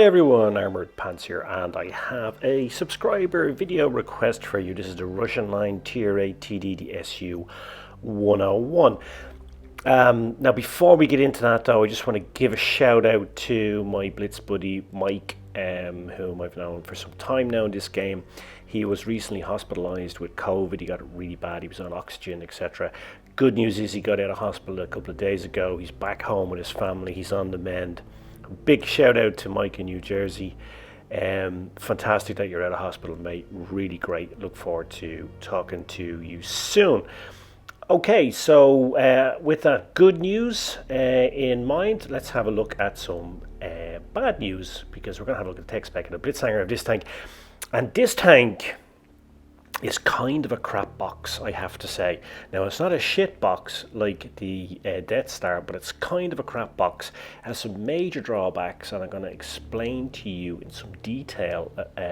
everyone, Armored Pants here, and I have a subscriber video request for you. This is the Russian line Tier VIII TD, the SU 101. Now before we get into that though, I just want to give a shout out to my Blitz buddy Mike, whom I've known for some time now in this game. He was recently hospitalized with COVID. He got it really bad. He was on oxygen, etc. Good news is he got out of hospital a couple of days ago. He's back home with his family. He's on the mend. Big shout out to Mike in New Jersey. Fantastic that you're out of hospital, mate. Really great. Look forward to talking to you soon. Okay, so with that good news in mind, let's have a look at some bad news, because we're going to have a look at the tech spec and the Blitz hanger of this tank. And this tank is kind of a crap box, I have to say. Now, it's not a shit box like the Death Star, but it's kind of a crap box. It has some major drawbacks, and I'm going to explain to you in some detail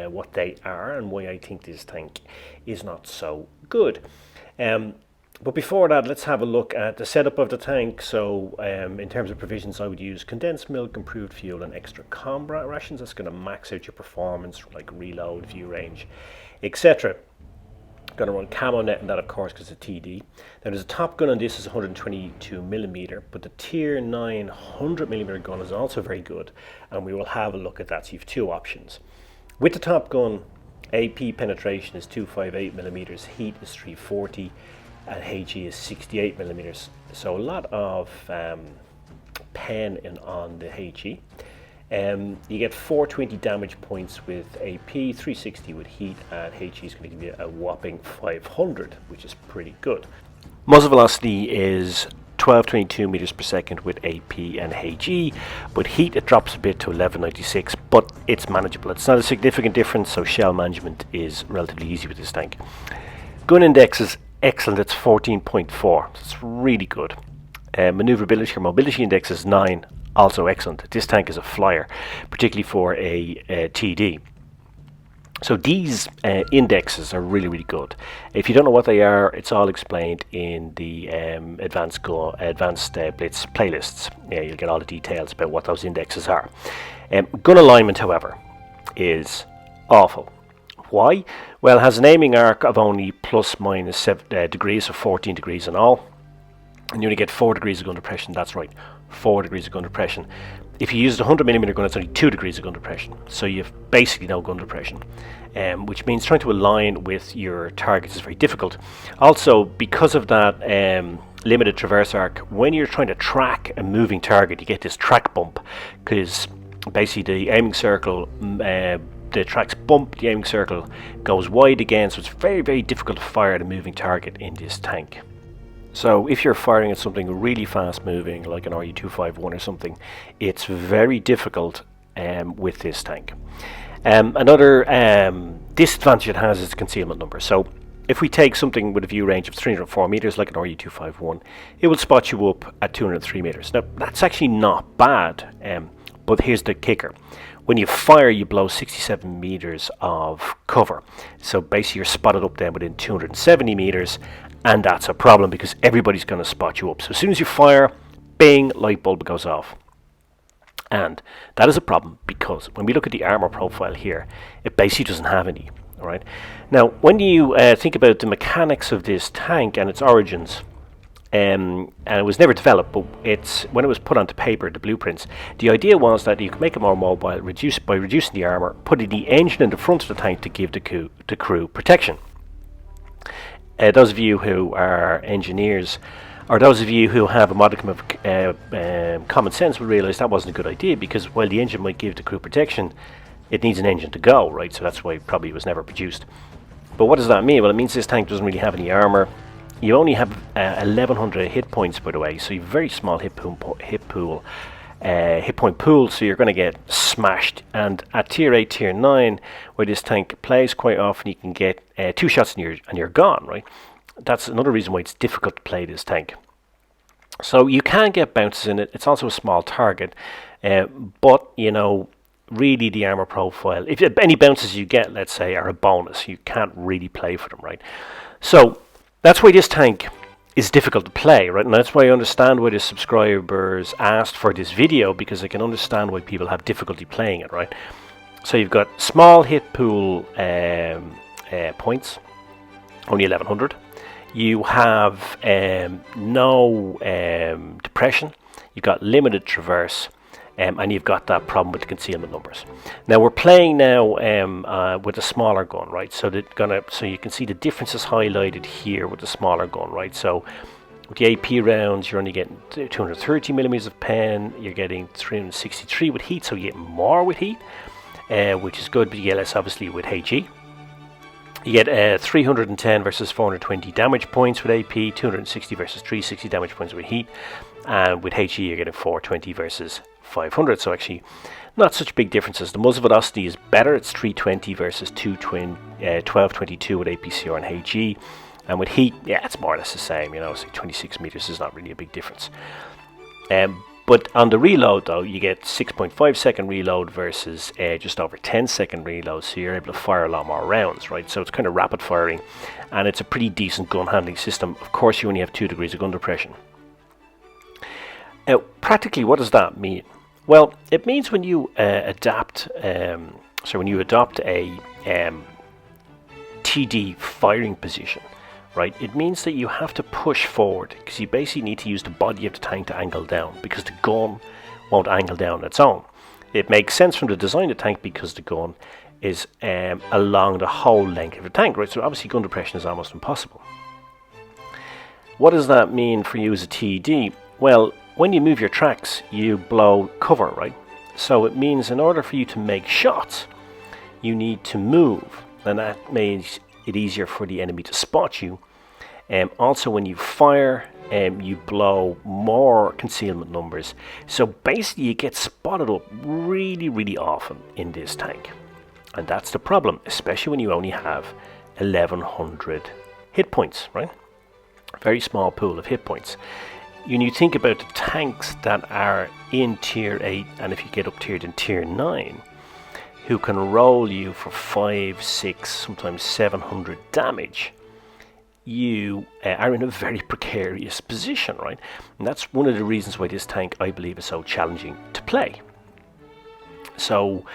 what they are and why I think this tank is not so good. But before that, let's have a look at the setup of the tank. So in terms of provisions, I would use condensed milk, improved fuel, and extra combat rations. That's going to max out your performance, like reload, view range, etc. Going to run camo net and that, of course, because it's a TD. Now there's a top gun on this is 122mm, but the Tier IX 100mm gun is also very good, and we will have a look at that. So you have two options. With the top gun, AP penetration is 258mm, heat is 340, and HE is 68mm. So a lot of pen on the HE. You get 420 damage points with AP, 360 with heat, and HE is going to give you a whopping 500, which is pretty good. Muzzle velocity is 1222 meters per second with AP and HE. With heat it drops a bit to 1196, but it's manageable. It's not a significant difference, so shell management is relatively easy with this tank. Gun index is excellent, it's 14.4, it's really good. Maneuverability or mobility index is 9, also excellent. This tank is a flyer, particularly for a TD. So these indexes are really, really good. If you don't know what they are, it's all explained in the advanced Blitz playlists. Yeah, you'll get all the details about what those indexes are. Gun alignment, however, is awful. Why? Well, it has an aiming arc of only plus minus 7 degrees, so 14 degrees in all. And you only get 4 degrees of gun depression. That's right, 4 degrees of gun depression. If you use the 100mm gun, it's only 2 degrees of gun depression. So you have basically no gun depression, which means trying to align with your targets is very difficult. Also, because of that limited traverse arc, when you're trying to track a moving target, you get this track bump, because basically the aiming circle, the tracks bump, the aiming circle goes wide again, so it's very, very difficult to fire at a moving target in this tank. So if you're firing at something really fast moving, like an RU-251 or something, it's very difficult with this tank. Another disadvantage it has is concealment number. So if we take something with a view range of 304 meters, like an RU-251, it will spot you up at 203 meters. Now that's actually not bad, but here's the kicker. When you fire, you blow 67 meters of cover. So basically you're spotted up then within 270 meters, and that's a problem because everybody's going to spot you up. So as soon as you fire, bing, light bulb goes off. And that is a problem because when we look at the armor profile here, it basically doesn't have any. All right. Now, when you think about the mechanics of this tank and its origins, and it was never developed, but when it was put onto paper, the blueprints, the idea was that you could make it more mobile by reducing the armor, putting the engine in the front of the tank to give the crew protection. Those of you who are engineers, or those of you who have a modicum of common sense, will realise that wasn't a good idea, because while the engine might give the crew protection, it needs an engine to go, right? So that's why probably it was never produced. But what does that mean? Well, it means this tank doesn't really have any armor. You only have 1100 hit points, by the way, so you have a very small hit point pool, so you're going to get smashed. And at Tier 8, Tier 9, where this tank plays quite often, you can get 2 shots and you're gone, right? That's another reason why it's difficult to play this tank. So you can get bounces in it. It's also a small target, but you know, really the armor profile, if any bounces you get, let's say, are a bonus, you can't really play for them, right? So that's why this tank is difficult to play, right? And that's why I understand why the subscribers asked for this video, because I can understand why people have difficulty playing it, right? So you've got small hit pool points, only 1100. You have no depression. You've got limited traverse, and you've got that problem with the concealment numbers. Now we're playing now with a smaller gun, right? So so you can see the differences highlighted here with the smaller gun, right? So with the AP rounds, you're only getting 230 millimeters of pen. You're getting 363 with heat, so you get more with heat, which is good. But you get less, obviously, with HE. You get 310 versus 420 damage points with AP, 260 versus 360 damage points with heat, and with HE you're getting 420 versus 500. So actually, not such big differences. The muzzle velocity is better; it's 320 versus 1222 with APCR and HE, and with heat, yeah, it's more or less the same. You know, it's like 26 meters is not really a big difference. But on the reload, though, you get 6.5 second reload versus just over 10 second reload, so you're able to fire a lot more rounds, right? So it's kind of rapid firing, and it's a pretty decent gun handling system. Of course, you only have 2 degrees of gun depression. Practically, what does that mean? Well, it means when you adopt a TD firing position, right, it means that you have to push forward, because you basically need to use the body of the tank to angle down, because the gun won't angle down on its own. It makes sense from the design of the tank, because the gun is along the whole length of the tank, right? So obviously gun depression is almost impossible. What does that mean for you as a TD? Well, when you move your tracks, you blow cover, right? So it means in order for you to make shots, you need to move, and that makes it easier for the enemy to spot you. Also, when you fire, you blow more concealment numbers. So basically, you get spotted up really, really often in this tank, and that's the problem, especially when you only have 1100 hit points, right? Very small pool of hit points. When you think about the tanks that are in Tier 8, and if you get up tiered in Tier 9, who can roll you for 5, 6, sometimes 700 damage, you are in a very precarious position, right? And that's one of the reasons why this tank, I believe, is so challenging to play. So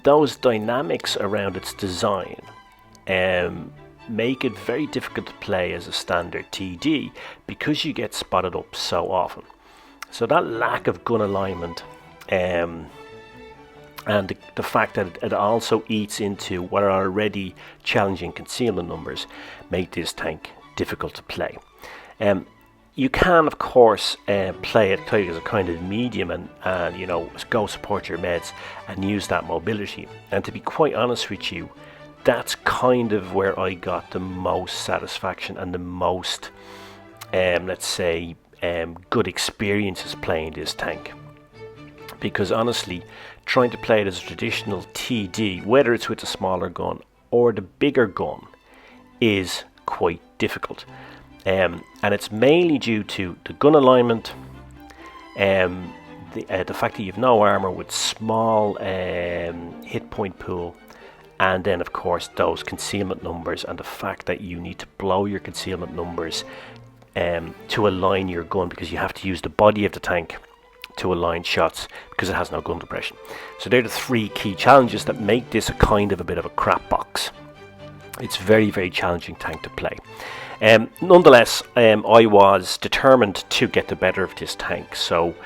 those dynamics around its design make it very difficult to play as a standard TD, because you get spotted up so often. So that lack of gun alignment and the fact that it also eats into what are already challenging concealment numbers make this tank difficult to play. You can, of course, play it as a kind of medium and you know, go support your meds and use that mobility. And to be quite honest with you, that's kind of where I got the most satisfaction and the most, let's say, good experiences playing this tank. Because honestly, trying to play it as a traditional TD, whether it's with the smaller gun or the bigger gun, is quite difficult. And it's mainly due to the gun alignment, the fact that you've no armor with small hit point pool, and then of course those concealment numbers, and the fact that you need to blow your concealment numbers to align your gun, because you have to use the body of the tank to align shots, because it has no gun depression. So they're the 3 key challenges that make this a kind of a bit of a crap box. It's very, very challenging tank to play. Nonetheless, I was determined to get the better of this tank. So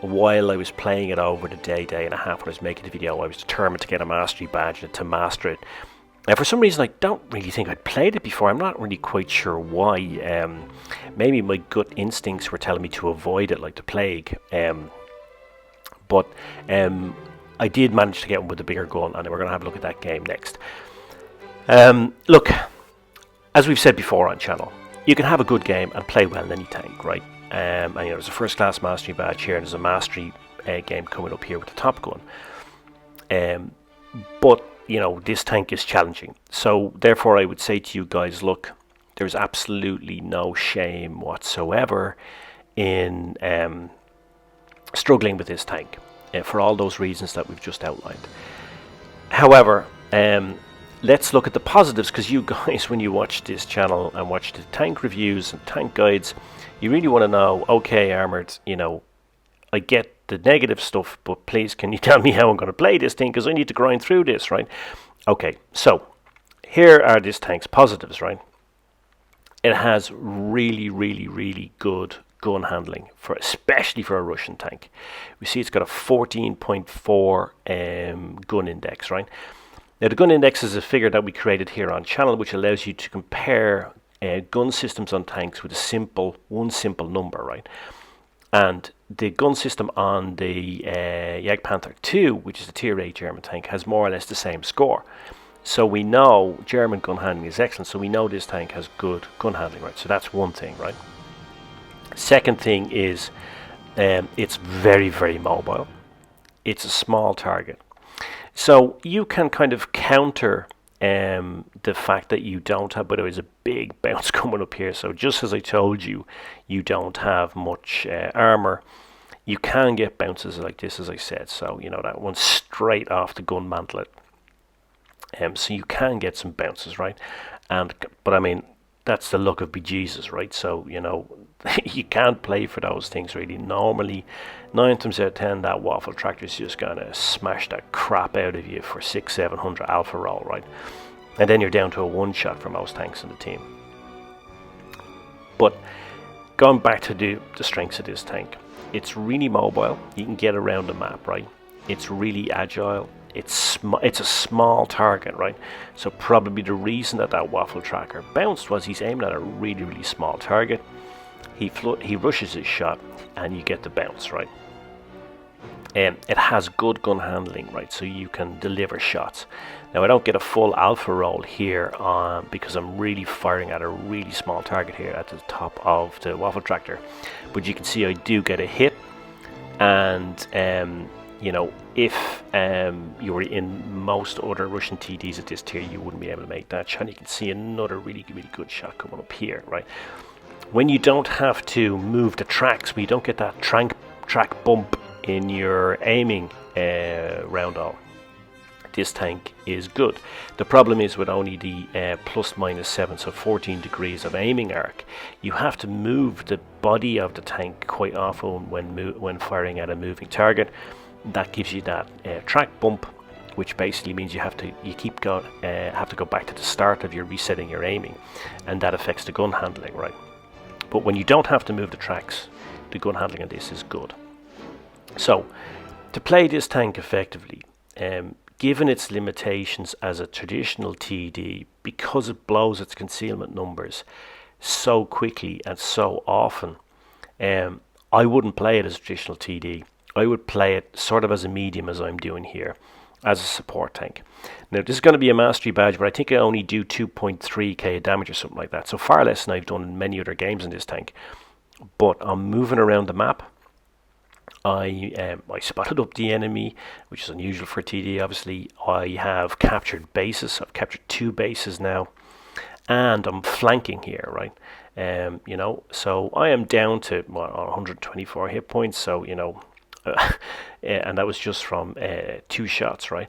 while I was playing it over the day and a half when I was making the video, I was determined to get a mastery badge and to master it. For some reason, I don't really think I'd played it before. I'm not really quite sure why. Maybe my gut instincts were telling me to avoid it like the plague. But I did manage to get one with a bigger gun, and we're going to have a look at that game next. Look, as we've said before on channel, you can have a good game and play well in any tank, right? And you know, there's a first class mastery badge here, and there's a mastery game coming up here with the top gun. But you know, this tank is challenging. So therefore I would say to you guys, look, there's absolutely no shame whatsoever in struggling with this tank for all those reasons that we've just outlined. However, let's look at the positives, because you guys, when you watch this channel and watch the tank reviews and tank guides, you really want to know, okay, Armored, you know, I get the negative stuff, but please can you tell me how I'm going to play this thing, because I need to grind through this, right? Okay, so here are this tank's positives, right? It has really, really, really good gun handling, especially for a Russian tank. We see it's got a 14.4 gun index, right? Now the gun index is a figure that we created here on channel, which allows you to compare gun systems on tanks with one simple number, right? And the gun system on the Panther 2, which is the Tier 8 German tank, has more or less the same score. So we know German gun handling is excellent, so we know this tank has good gun handling, right? So that's one thing, right? Second thing is it's very, very mobile. It's a small target. So you can kind of counter the fact that you don't have, but there is a big bounce coming up here. So just as I told you, you don't have much armor. You can get bounces like this, as I said. So, you know, that one straight off the gun mantlet. So you can get some bounces, right? But I mean, that's the luck of bejesus, right? So, you know, you can't play for those things really. Normally, 9 times out of 10, that waffle tractor is just gonna smash that crap out of you for 600-700 alpha roll, right? And then you're down to a one shot for most tanks in the team. But going back to the strengths of this tank, it's really mobile. You can get around the map, right? It's really agile. It's a small target, right? So probably the reason that waffle tracker bounced was he's aiming at a really, really small target. He rushes his shot, and you get the bounce, right? It has good gun handling, right? So you can deliver shots. Now I don't get a full alpha roll here because I'm really firing at a really small target here at the top of the waffle tractor, but you can see I do get a hit. And you know, if you were in most other Russian TDs at this tier, you wouldn't be able to make that shot. You can see another really, really good shot coming up here, right? When you don't have to move the tracks, when you don't get that track bump in your aiming round all, this tank is good. The problem is with only the ±7, so 14 degrees of aiming arc, you have to move the body of the tank quite often when firing at a moving target. That gives you that track bump, which basically means you have to go back to the start of your resetting your aiming, and that affects the gun handling, right? But when you don't have to move the tracks, the gun handling on this is good. So to play this tank effectively, given its limitations as a traditional TD, because it blows its concealment numbers so quickly and so often, I wouldn't play it as a traditional TD. I would play it sort of as a medium, as I'm doing here, as a support tank. Now this is going to be a mastery badge, but I think I only do 2.3k damage or something like that, so far less than I've done in many other games in this tank. But I'm moving around the map. I spotted up the enemy, which is unusual for TD, obviously. I have captured bases. I've captured 2 bases now, and I'm flanking here, right? You know, so I am down to 124 hit points. So, you know, and that was just from 2 shots, right?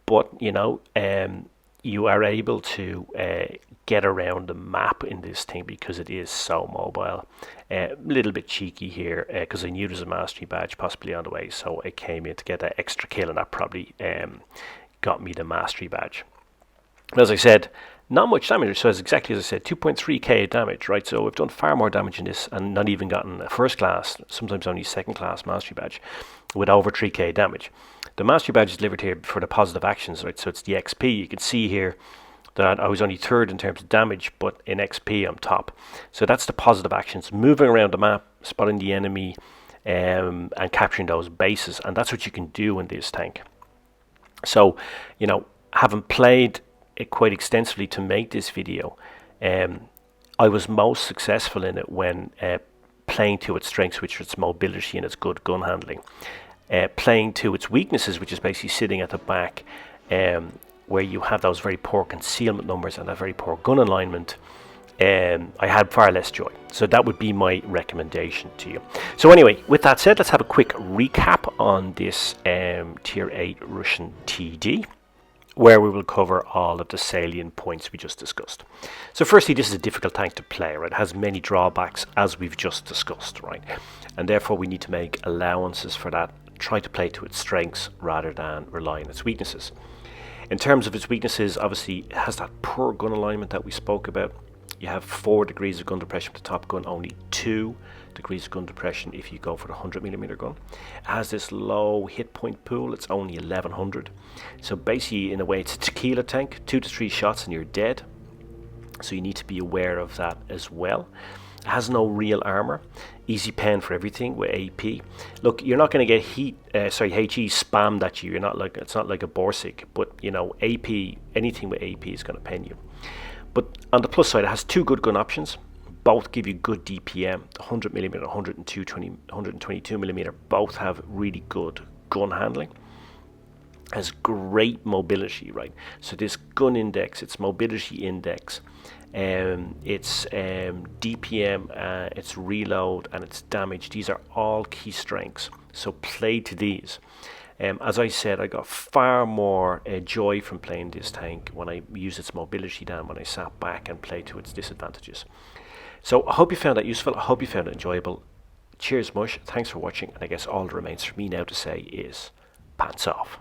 But you know, you are able to get around the map in this thing because it is so mobile. A little bit cheeky here because I knew there was a mastery badge possibly on the way, so I came in to get that extra kill, and that probably got me the mastery badge. As I said, not much damage, so it's exactly as I said, 2.3k damage, right? So I've done far more damage in this and not even gotten a first class, sometimes only second class mastery badge with over 3k damage. The mastery badge is delivered here for the positive actions, right? So it's the XP. You can see here that I was only 3rd in terms of damage, but in XP I'm top. So that's the positive actions, moving around the map, spotting the enemy, and capturing those bases, and that's what you can do in this tank. So, you know, having played it quite extensively to make this video, I was most successful in it when playing to its strengths, which are its mobility and its good gun handling, playing to its weaknesses, which is basically sitting at the back, where you have those very poor concealment numbers and that very poor gun alignment. I had far less joy. So that would be my recommendation to you. So anyway, with that said, let's have a quick recap on this Tier 8 Russian TD. where we will cover all of the salient points we just discussed. So firstly, this is a difficult tank to play, right? It has many drawbacks, as we've just discussed, right? And therefore we need to make allowances for that, try to play to its strengths rather than rely on its weaknesses. In terms of its weaknesses, obviously it has that poor gun alignment that we spoke about. You have 4 degrees of gun depression for the top gun, only 2 degrees of gun depression if you go for the 100mm gun. It has this low hit point pool, it's only 1100. So basically, in a way, it's a tequila tank, 2 to 3 shots and you're dead. So you need to be aware of that as well. It has no real armor, easy pen for everything with AP. Look, you're not going to get HE spammed at you. It's not like a Borsig, but you know, AP, anything with AP is going to pen you. But on the plus side, it has 2 good gun options. Both give you good DPM. The 100mm, 122mm, both have really good gun handling. Has great mobility, right? So this gun index, its mobility index, its DPM, its reload, and its damage, these are all key strengths. So play to these. As I said, I got far more joy from playing this tank when I used its mobility than when I sat back and played to its disadvantages. So I hope you found that useful. I hope you found it enjoyable. Cheers, Mush. Thanks for watching. And I guess all that remains for me now to say is PANTZ off.